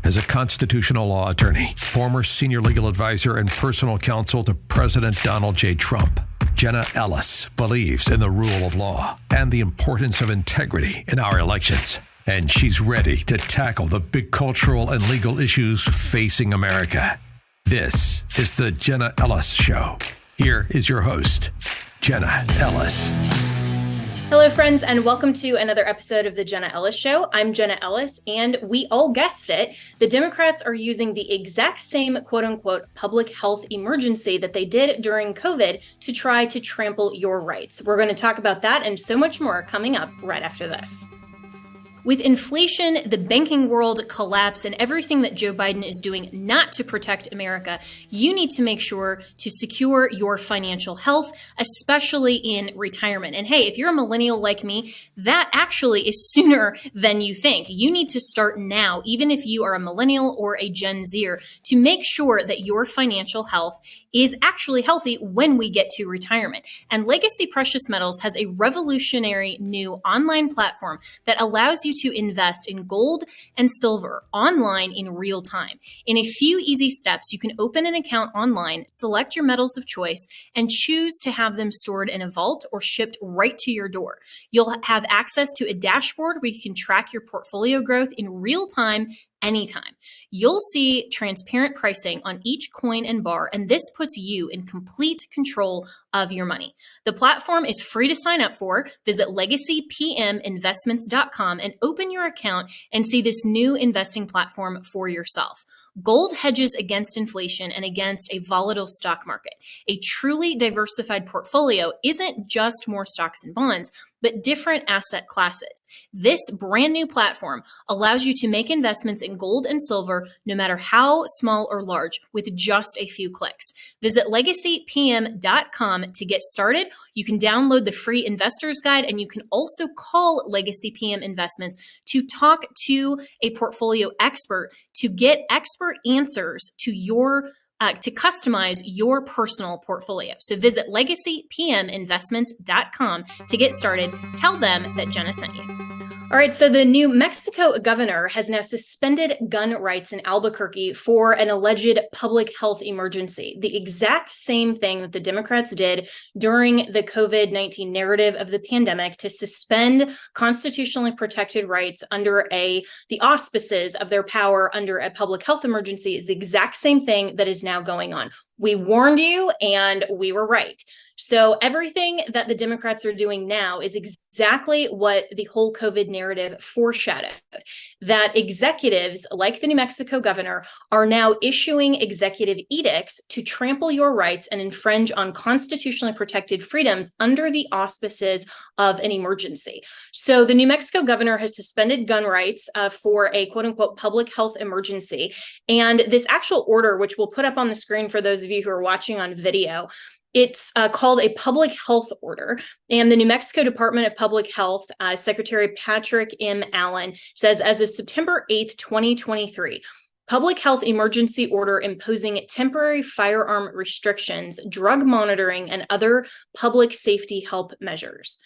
As a constitutional law attorney, former senior legal advisor and personal counsel to President Donald J. Trump, Jenna Ellis believes in the rule of law and the importance of integrity in our elections. And she's ready to tackle the big cultural and legal issues facing America. This is the Jenna Ellis Show. Here is your host, Jenna Ellis. Hello, friends, and welcome to another episode of the Jenna Ellis Show. I'm Jenna Ellis, and we all guessed it. The Democrats are using the exact same quote-unquote public health emergency that they did during COVID to try to trample your rights. We're going to talk about that and so much more coming up right after this. With inflation, the banking world collapse, and everything that Joe Biden is doing not to protect America, you need to make sure to secure your financial health, especially in retirement. And hey, if you're a millennial like me, that actually is sooner than you think. You need to start now, even if you are a millennial or a Gen Zer, to make sure that your financial health is actually healthy when we get to retirement. And Legacy Precious Metals has a revolutionary new online platform that allows you to invest in gold and silver online in real time. In a few easy steps, you can open an account online, select your metals of choice, and choose to have them stored in a vault or shipped right to your door. You'll have access to a dashboard where you can track your portfolio growth in real time anytime. You'll see transparent pricing on each coin and bar, and this puts you in complete control of your money. The platform is free to sign up for. Visit legacypminvestments.com and open your account and see this new investing platform for yourself. Gold hedges against inflation and against a volatile stock market. A truly diversified portfolio isn't just more stocks and bonds, but different asset classes. This brand new platform allows you to make investments in gold and silver, no matter how small or large, with just a few clicks. Visit legacypm.com to get started. You can download the free investor's guide, and you can also call Legacy PM Investments to talk to a portfolio expert to get expert answers to to customize your personal portfolio. So visit legacypminvestments.com to get started. Tell them that Jenna sent you. All right, so the New Mexico governor has now suspended gun rights in Albuquerque for an alleged public health emergency, the exact same thing that the Democrats did during the COVID-19 narrative of the pandemic to suspend constitutionally protected rights under the auspices of their power under a public health emergency is the exact same thing that is now going on. We warned you and we were right. So everything that the Democrats are doing now is exactly what the whole COVID narrative foreshadowed, that executives like the New Mexico governor are now issuing executive edicts to trample your rights and infringe on constitutionally protected freedoms under the auspices of an emergency. So the New Mexico governor has suspended gun rights for a quote unquote public health emergency. And this actual order, which we'll put up on the screen for those of you who are watching on video, it's called a public health order, and the New Mexico Department of Public Health Secretary Patrick M. Allen says as of September 8th, 2023, public health emergency order imposing temporary firearm restrictions, drug monitoring, and other public safety measures.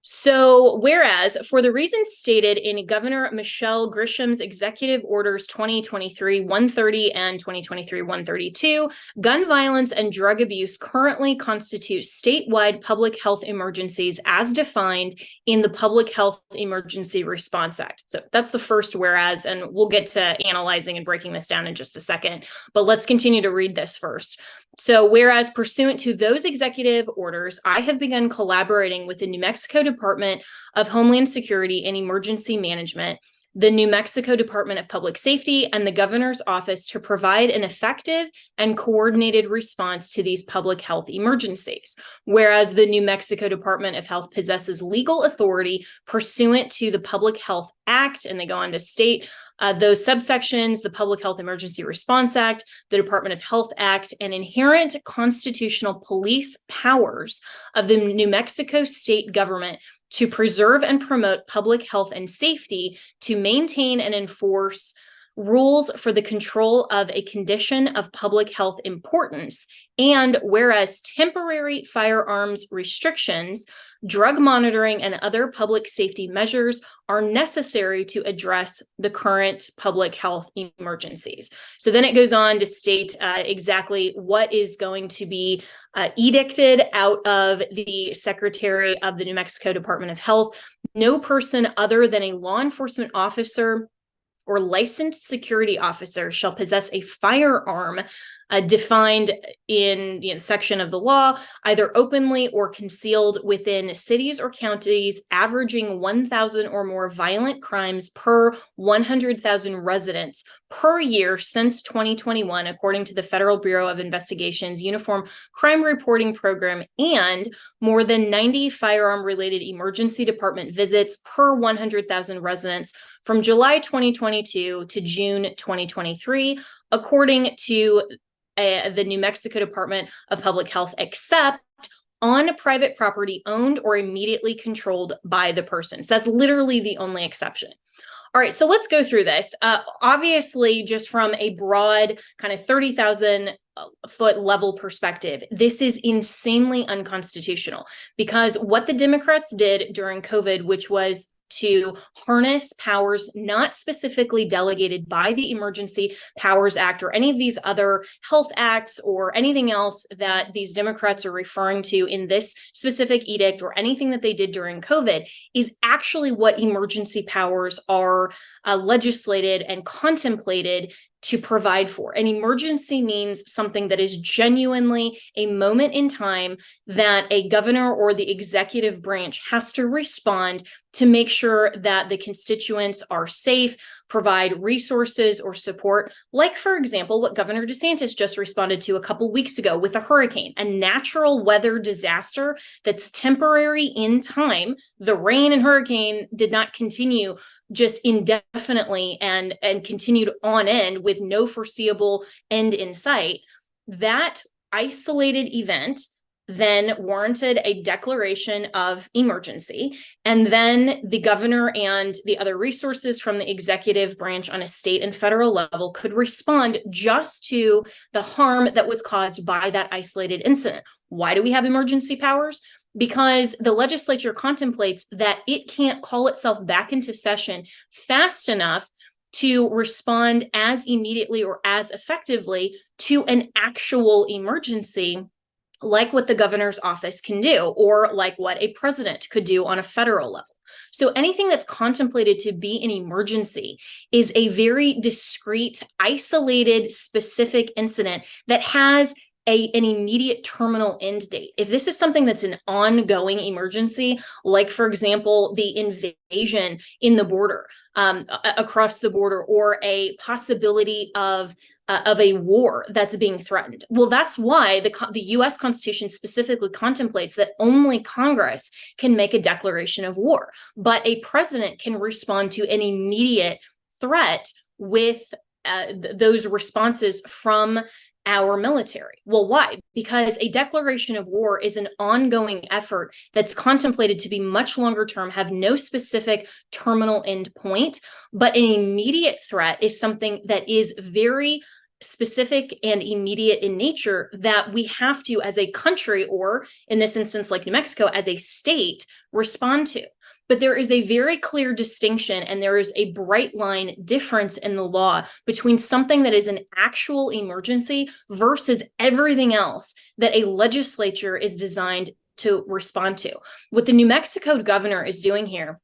So, whereas for the reasons stated in Governor Michelle Grisham's Executive Orders 2023-130 and 2023-132, gun violence and drug abuse currently constitute statewide public health emergencies as defined in the Public Health Emergency Response Act. So that's the first whereas, and we'll get to analyzing and breaking this down in just a second, but let's continue to read this first. So, whereas pursuant to those executive orders, I have begun collaborating with the New Mexico Department of Homeland Security and Emergency Management, the New Mexico Department of Public Safety, and the Governor's Office to provide an effective and coordinated response to these public health emergencies. Whereas the New Mexico Department of Health possesses legal authority pursuant to the Public Health Act, and they go on to state those subsections, the Public Health Emergency Response Act, the Department of Health Act, and inherent constitutional police powers of the New Mexico state government to preserve and promote public health and safety, to maintain and enforce rules for the control of a condition of public health importance, and whereas temporary firearms restrictions, drug monitoring, and other public safety measures are necessary to address the current public health emergencies. So then it goes on to state exactly what is going to be edicted out of the Secretary of the New Mexico Department of Health. No person other than a law enforcement officer or licensed security officer shall possess a firearm defined in section of the law, either openly or concealed within cities or counties averaging 1,000 or more violent crimes per 100,000 residents per year since 2021, according to the Federal Bureau of Investigation's Uniform Crime Reporting Program, and more than 90 firearm-related emergency department visits per 100,000 residents from July 2022 to June 2023, according to the New Mexico Department of Public Health, except on private property owned or immediately controlled by the person. So that's literally the only exception. All right, so let's go through this. Obviously, just from a broad kind of 30,000 foot level perspective, this is insanely unconstitutional, because what the Democrats did during COVID, which was to harness powers not specifically delegated by the Emergency Powers Act or any of these other health acts or anything else that these Democrats are referring to in this specific edict, or anything that they did during COVID, is actually what emergency powers are legislated and contemplated to provide for. An emergency means something that is genuinely a moment in time that a governor or the executive branch has to respond to make sure that the constituents are safe, provide resources or support, like, for example, what Governor DeSantis just responded to a couple weeks ago with a hurricane, a natural weather disaster that's temporary in time. The rain and hurricane did not continue just indefinitely and continued on end with no foreseeable end in sight. That isolated event then warranted a declaration of emergency, and then the governor and the other resources from the executive branch on a state and federal level could respond just to the harm that was caused by that isolated incident. Why do we have emergency powers? Because the legislature contemplates that it can't call itself back into session fast enough to respond as immediately or as effectively to an actual emergency, like what the governor's office can do, or like what a president could do on a federal level. So anything that's contemplated to be an emergency is a very discrete, isolated, specific incident that has an immediate terminal end date. If this is something that's an ongoing emergency, like, for example, the invasion in the border, across the border, or a possibility of a war that's being threatened. Well, that's why the U.S. Constitution specifically contemplates that only Congress can make a declaration of war, but a president can respond to an immediate threat with those responses from our military. Well, why? Because a declaration of war is an ongoing effort that's contemplated to be much longer term, have no specific terminal end point, but an immediate threat is something that is very specific and immediate in nature that we have to, as a country, or in this instance, like New Mexico, as a state, respond to. But there is a very clear distinction, and there is a bright line difference in the law between something that is an actual emergency versus everything else that a legislature is designed to respond to. What the New Mexico governor is doing here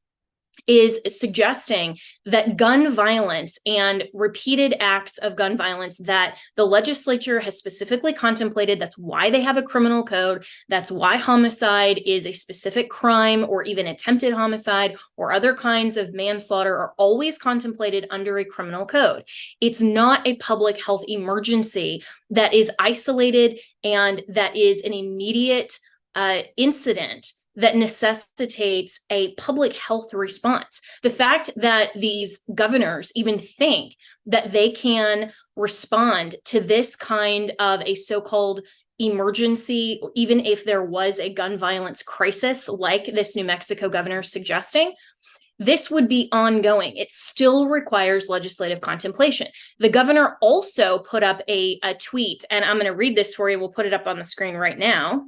is suggesting that gun violence and repeated acts of gun violence that the legislature has specifically contemplated, that's why they have a criminal code, that's why homicide is a specific crime, or even attempted homicide or other kinds of manslaughter are always contemplated under a criminal code. It's not a public health emergency that is isolated and that is an immediate incident that necessitates a public health response. The fact that these governors even think that they can respond to this kind of a so-called emergency, even if there was a gun violence crisis like this New Mexico governor is suggesting, this would be ongoing. It still requires legislative contemplation. The governor also put up a tweet, and I'm going to read this for you. We'll put it up on the screen right now.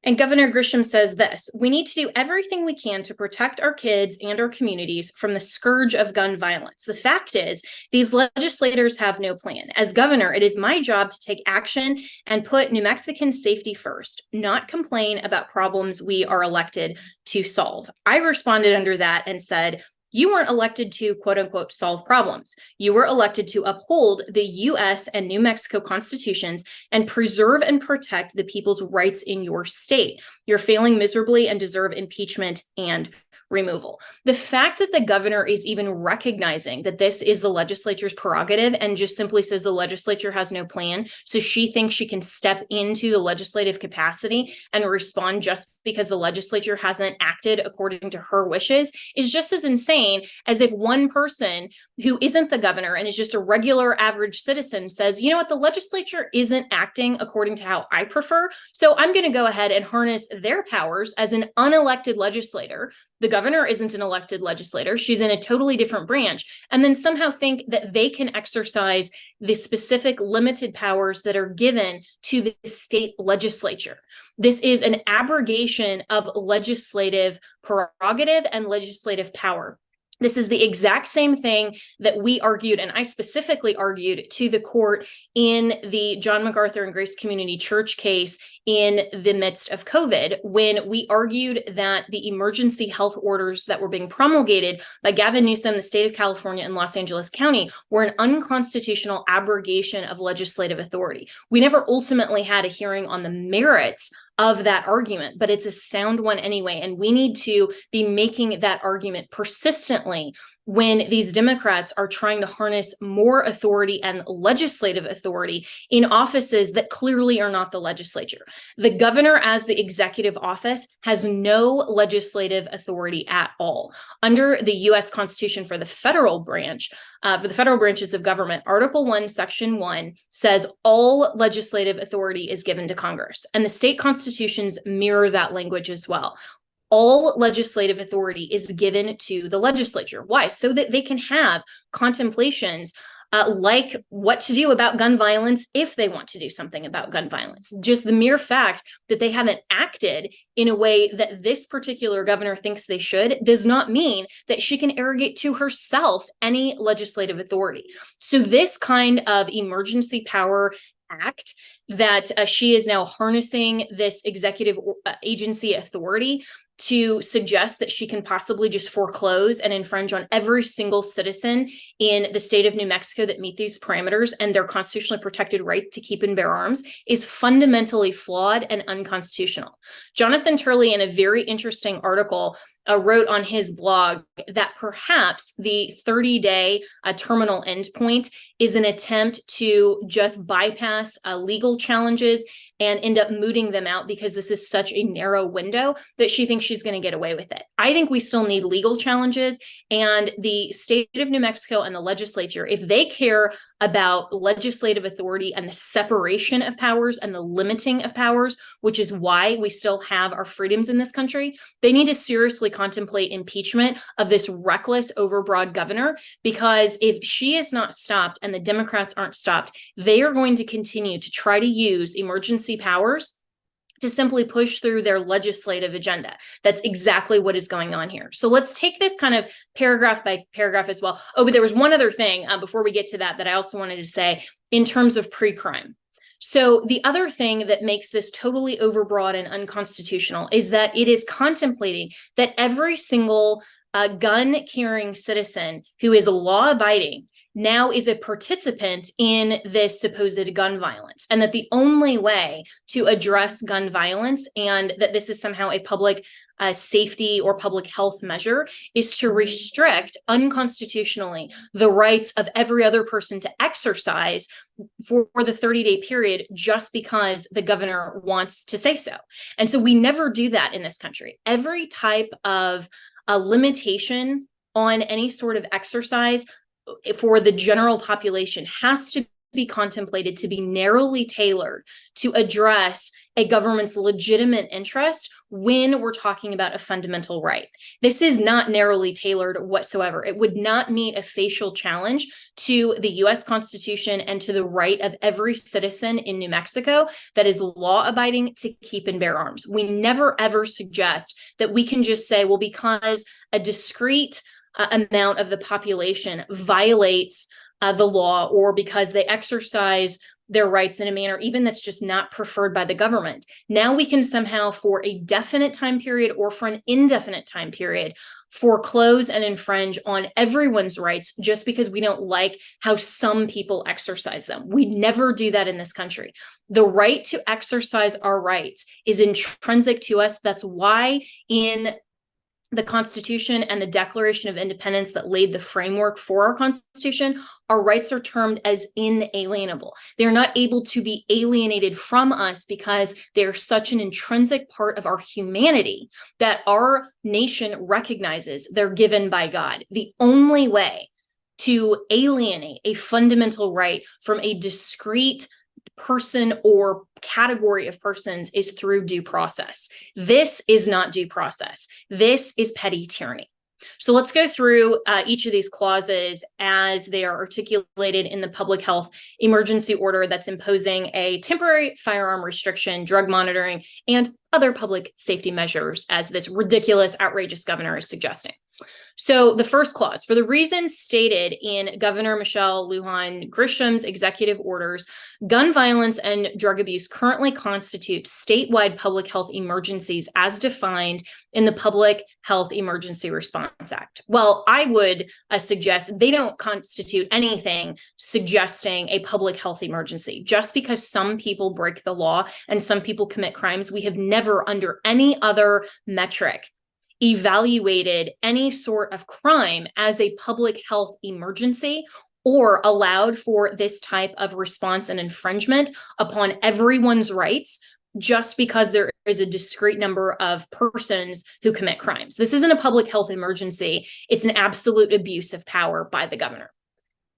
And Governor Grisham says this: "We need to do everything we can to protect our kids and our communities from the scourge of gun violence. The fact is, these legislators have no plan. As governor, it is my job to take action and put New Mexicans' safety first, not complain about problems we are elected to solve." I responded under that and said, you weren't elected to, quote unquote, solve problems. You were elected to uphold the US and New Mexico constitutions and preserve and protect the people's rights in your state. You're failing miserably and deserve impeachment and removal. The fact that the governor is even recognizing that this is the legislature's prerogative and just simply says the legislature has no plan, so she thinks she can step into the legislative capacity and respond just because the legislature hasn't acted according to her wishes, is just as insane as if one person who isn't the governor and is just a regular average citizen says, you know what, the legislature isn't acting according to how I prefer, so I'm going to go ahead and harness their powers as an unelected legislator. The governor isn't an elected legislator. She's in a totally different branch, and then somehow think that they can exercise the specific limited powers that are given to the state legislature. This is an abrogation of legislative prerogative and legislative power. This is the exact same thing that we argued, and I specifically argued to the court in the John MacArthur and Grace Community Church case in the midst of COVID, when we argued that the emergency health orders that were being promulgated by Gavin Newsom, the state of California, and Los Angeles County were an unconstitutional abrogation of legislative authority. We never ultimately had a hearing on the merits of that argument, but it's a sound one anyway. And we need to be making that argument persistently when these Democrats are trying to harness more authority and legislative authority in offices that clearly are not the legislature. The governor, as the executive office, has no legislative authority at all. Under the U.S. Constitution for the federal branch, for the federal branches of government, Article 1, Section 1 says all legislative authority is given to Congress, and the state constitutions mirror that language as well. All legislative authority is given to the legislature. Why? So that they can have contemplations like what to do about gun violence if they want to do something about gun violence. Just the mere fact that they haven't acted in a way that this particular governor thinks they should does not mean that she can arrogate to herself any legislative authority. So this kind of emergency power act that she is now harnessing this executive agency authority to suggest that she can possibly just foreclose and infringe on every single citizen in the state of New Mexico that meet these parameters and their constitutionally protected right to keep and bear arms is fundamentally flawed and unconstitutional. Jonathan Turley, in a very interesting article, wrote on his blog that perhaps the 30-day terminal endpoint is an attempt to just bypass legal challenges and end up mooting them out because this is such a narrow window that she thinks she's going to get away with it. I think we still need legal challenges, and the state of New Mexico and the legislature, if they care about legislative authority and the separation of powers and the limiting of powers, which is why we still have our freedoms in this country, they need to seriously contemplate impeachment of this reckless, overbroad governor, because if she is not stopped and the Democrats aren't stopped, they are going to continue to try to use emergency powers to simply push through their legislative agenda. That's exactly what is going on here. So let's take this kind of paragraph by paragraph as well. Oh, but there was one other thing before we get to that I also wanted to say in terms of pre-crime. So the other thing that makes this totally overbroad and unconstitutional is that it is contemplating that every single gun-carrying citizen who is law-abiding now is a participant in this supposed gun violence, and that the only way to address gun violence, and that this is somehow a public safety or public health measure, is to restrict unconstitutionally the rights of every other person to exercise for the 30-day period just because the governor wants to say so. And so we never do that in this country. Every type of a limitation on any sort of exercise for the general population has to be contemplated to be narrowly tailored to address a government's legitimate interest when we're talking about a fundamental right. This is not narrowly tailored whatsoever. It would not meet a facial challenge to the US Constitution and to the right of every citizen in New Mexico that is law-abiding to keep and bear arms. We never, ever suggest that we can just say, well, because a discrete amount of the population violates the law, or because they exercise their rights in a manner even that's just not preferred by the government. Now we can somehow, for a definite time period or for an indefinite time period, foreclose and infringe on everyone's rights just because we don't like how some people exercise them. We never do that in this country. The right to exercise our rights is intrinsic to us. That's why in the Constitution and the Declaration of Independence that laid the framework for our Constitution, our rights are termed as inalienable. They're not able to be alienated from us because they're such an intrinsic part of our humanity that our nation recognizes they're given by God. The only way to alienate a fundamental right from a discrete person or category of persons is through due process. This is not due process. This is petty tyranny. So let's go through each of these clauses as they are articulated in the public health emergency order that's imposing a temporary firearm restriction, drug monitoring, and other public safety measures, as this ridiculous, outrageous governor is suggesting. So the first clause, for the reasons stated in Governor Michelle Lujan Grisham's executive orders, gun violence and drug abuse currently constitute statewide public health emergencies as defined in the Public Health Emergency Response Act. Well, I would suggest they don't constitute anything suggesting a public health emergency. Just because some people break the law and some people commit crimes, we have never, under any other metric, evaluated any sort of crime as a public health emergency or allowed for this type of response and infringement upon everyone's rights just because there is a discrete number of persons who commit crimes. This isn't a public health emergency. It's an absolute abuse of power by the governor.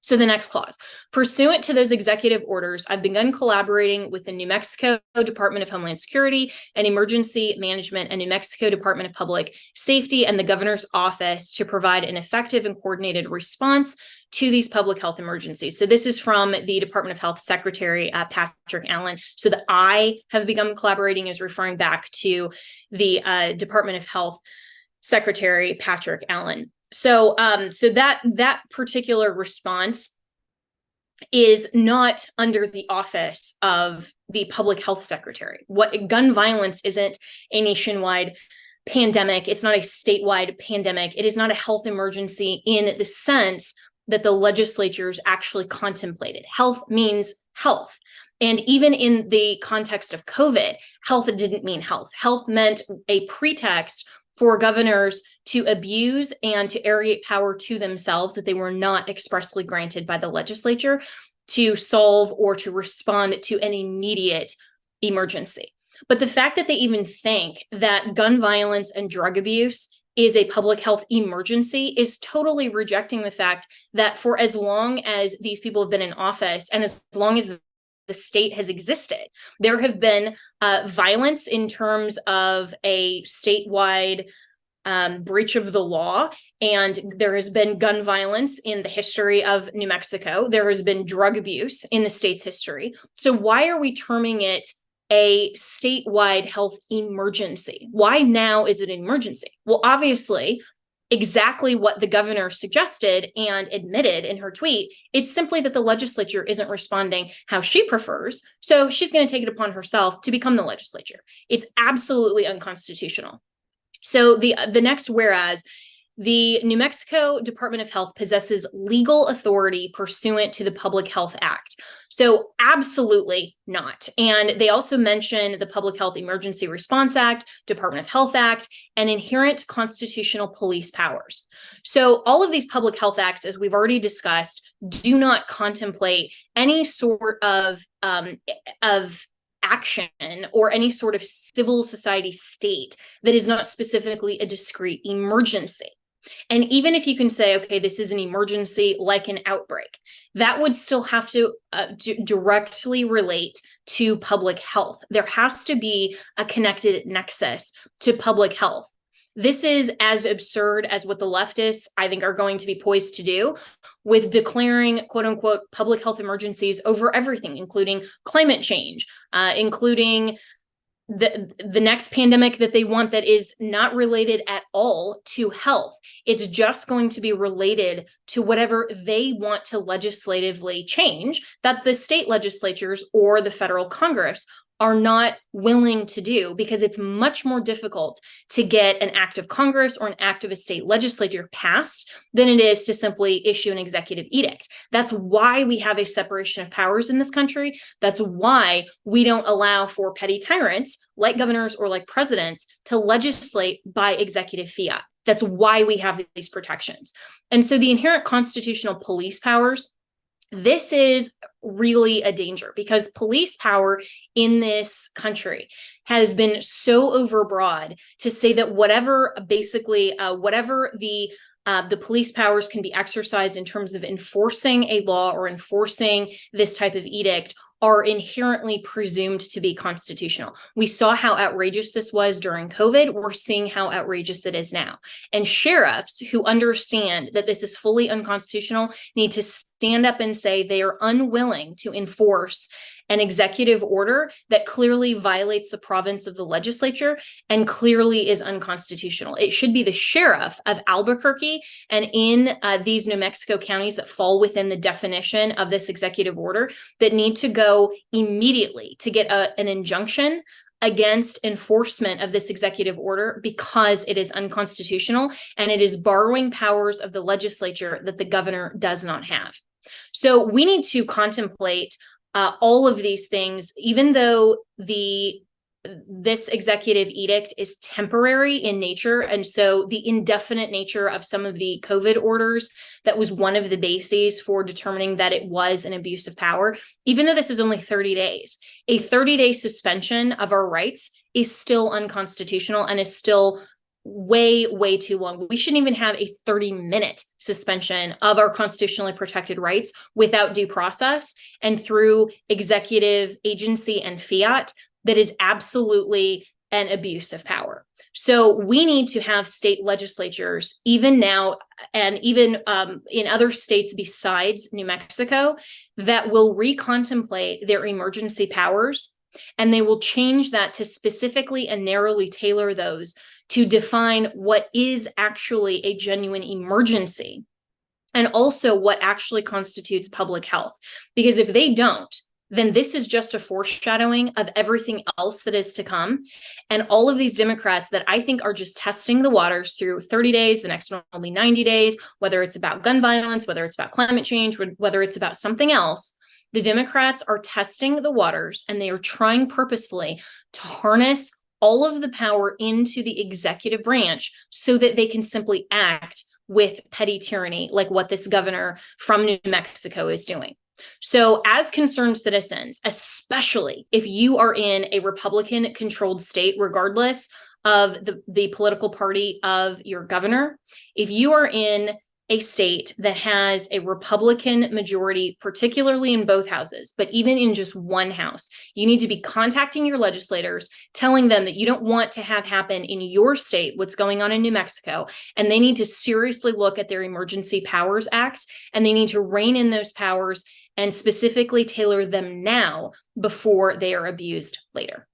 So the next clause, pursuant to those executive orders, I've begun collaborating with the New Mexico Department of Homeland Security and Emergency Management and New Mexico Department of Public Safety and the governor's office to provide an effective and coordinated response to these public health emergencies. So this is from the Department of Health Secretary Patrick Allen. So the I have begun collaborating is referring back to the Department of Health Secretary Patrick Allen. So that particular response is not under the office of the public health secretary. What gun violence isn't a nationwide pandemic. It's not a statewide pandemic. It is not a health emergency in the sense that the legislatures actually contemplated. Health means health. And even in the context of COVID, health didn't mean health. Health meant a pretext for governors to abuse and to arrogate power to themselves that they were not expressly granted by the legislature to solve or to respond to an immediate emergency. But the fact that they even think that gun violence and drug abuse is a public health emergency is totally rejecting the fact that for as long as these people have been in office and as long as the state has existed, there have been violence in terms of a statewide breach of the law, and there has been gun violence in the history of New Mexico. There has been drug abuse in the state's history. So why are we terming it a statewide health emergency? Why now is it an emergency? Well, obviously, exactly what the governor suggested and admitted in her tweet. It's simply that the legislature isn't responding how she prefers. So she's going to take it upon herself to become the legislature. It's absolutely unconstitutional. So the next whereas, the New Mexico Department of Health possesses legal authority pursuant to the Public Health Act. So absolutely not. And they also mention the Public Health Emergency Response Act, Department of Health Act, and inherent constitutional police powers. So all of these public health acts, as we've already discussed, do not contemplate any sort of action or any sort of civil society state that is not specifically a discrete emergency. And even if you can say, okay, this is an emergency like an outbreak, that would still have to directly relate to public health. There has to be a connected nexus to public health. This is as absurd as what the leftists, I think, are going to be poised to do with declaring, quote unquote, public health emergencies over everything, including climate change, including the next pandemic that they want that is not related at all to health. It's just going to be related to whatever they want to legislatively change that the state legislatures or the federal Congress are not willing to do, because it's much more difficult to get an act of Congress or an act of a state legislature passed than it is to simply issue an executive edict. That's why we have a separation of powers in this country. That's why we don't allow for petty tyrants like governors or like presidents to legislate by executive fiat. That's why we have these protections. And so the inherent constitutional police powers, this is really a danger, because police power in this country has been so overbroad to say that whatever the police powers can be exercised in terms of enforcing a law or enforcing this type of edict are inherently presumed to be constitutional. We saw how outrageous this was during COVID. We're seeing how outrageous it is now. And sheriffs who understand that this is fully unconstitutional need to stand up and say they are unwilling to enforce an executive order that clearly violates the province of the legislature and clearly is unconstitutional. It should be the sheriff of Albuquerque and in these New Mexico counties that fall within the definition of this executive order that need to go immediately to get an injunction against enforcement of this executive order, because it is unconstitutional and it is borrowing powers of the legislature that the governor does not have. So we need to contemplate all of these things, even though this executive edict is temporary in nature. And so the indefinite nature of some of the COVID orders, that was one of the bases for determining that it was an abuse of power. Even though this is only 30 days, a 30-day suspension of our rights is still unconstitutional and is still way too long. We shouldn't even have a 30-minute suspension of our constitutionally protected rights without due process and through executive agency and fiat. That is absolutely an abuse of power. So we need to have state legislatures, even now, and even in other states besides New Mexico, that will recontemplate their emergency powers, and they will change that to specifically and narrowly tailor those to define what is actually a genuine emergency and also what actually constitutes public health. Because if they don't, then this is just a foreshadowing of everything else that is to come. And all of these Democrats that I think are just testing the waters through 30 days, the next one only 90 days, whether it's about gun violence, whether it's about climate change, whether it's about something else, the Democrats are testing the waters, and they are trying purposefully to harness all of the power into the executive branch so that they can simply act with petty tyranny, like what this governor from New Mexico is doing. So as concerned citizens, especially if you are in a Republican-controlled state, regardless of the political party of your governor, if you are in a state that has a Republican majority, particularly in both houses, but even in just one house, you need to be contacting your legislators, telling them that you don't want to have happen in your state what's going on in New Mexico, and they need to seriously look at their emergency powers acts, and they need to rein in those powers and specifically tailor them now before they are abused later.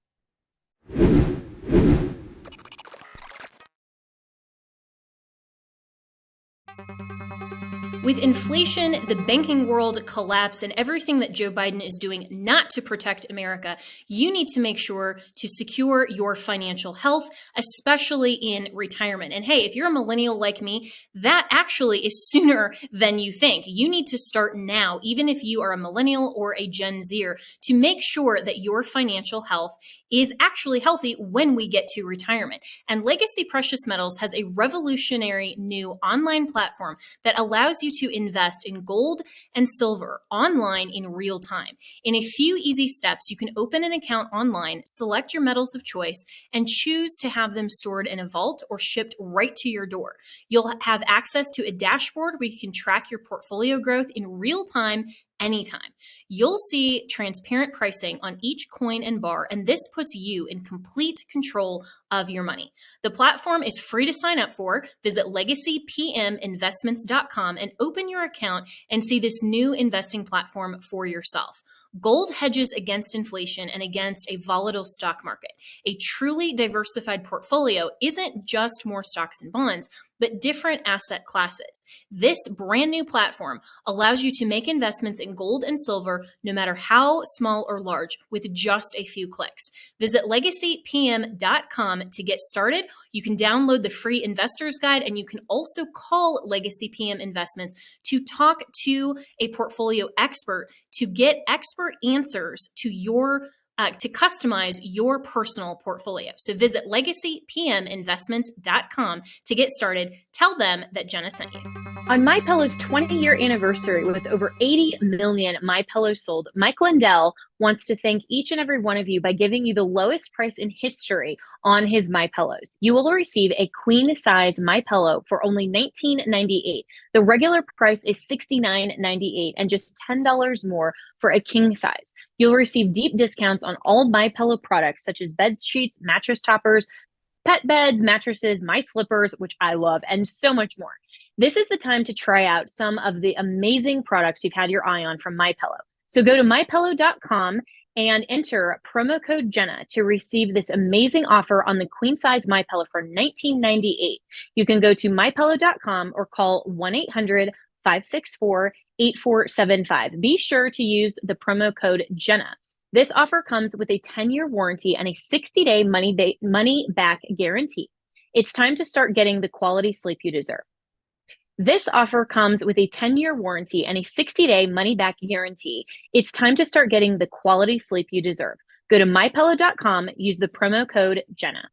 With inflation, the banking world collapse, and everything that Joe Biden is doing not to protect America, you need to make sure to secure your financial health, especially in retirement. And hey, if you're a millennial like me, that actually is sooner than you think. You need to start now, even if you are a millennial or a Gen Zer, to make sure that your financial health is actually healthy when we get to retirement. And Legacy Precious Metals has a revolutionary new online platform that allows you to invest in gold and silver online in real time. In a few easy steps, you can open an account online, select your metals of choice, and choose to have them stored in a vault or shipped right to your door. You'll have access to a dashboard where you can track your portfolio growth in real time anytime. You'll see transparent pricing on each coin and bar, and this puts you in complete control of your money. The platform is free to sign up for. Visit legacypminvestments.com and open your account and see this new investing platform for yourself. Gold hedges against inflation and against a volatile stock market. A truly diversified portfolio isn't just more stocks and bonds, but different asset classes. This brand new platform allows you to make investments in gold and silver, no matter how small or large, with just a few clicks. Visit legacypm.com to get started. You can download the free investor's guide, and you can also call Legacy PM Investments to talk to a portfolio expert to get expert answers to to customize your personal portfolio. So visit legacypminvestments.com to get started. Tell them that Jenna sent you. On MyPillow's 20-year anniversary with over 80 million MyPillows sold, Mike Lindell wants to thank each and every one of you by giving you the lowest price in history on his MyPillows. You will receive a queen-size MyPillow for only $19.98. The regular price is $69.98 and just $10 more for a king size. You'll receive deep discounts on all MyPillow products such as bed sheets, mattress toppers, pet beds, mattresses, my slippers, which I love, and so much more. This is the time to try out some of the amazing products you've had your eye on from MyPillow. So go to mypillow.com and enter promo code Jenna to receive this amazing offer on the queen size MyPillow for $19.98. You can go to mypillow.com or call 1-800-564-8475. Be sure to use the promo code Jenna. This offer comes with a 10-year warranty and a 60-day money-back guarantee. It's time to start getting the quality sleep you deserve. This offer comes with a 10-year warranty and a 60-day money-back guarantee. It's time to start getting the quality sleep you deserve. Go to mypillow.com, use the promo code Jenna.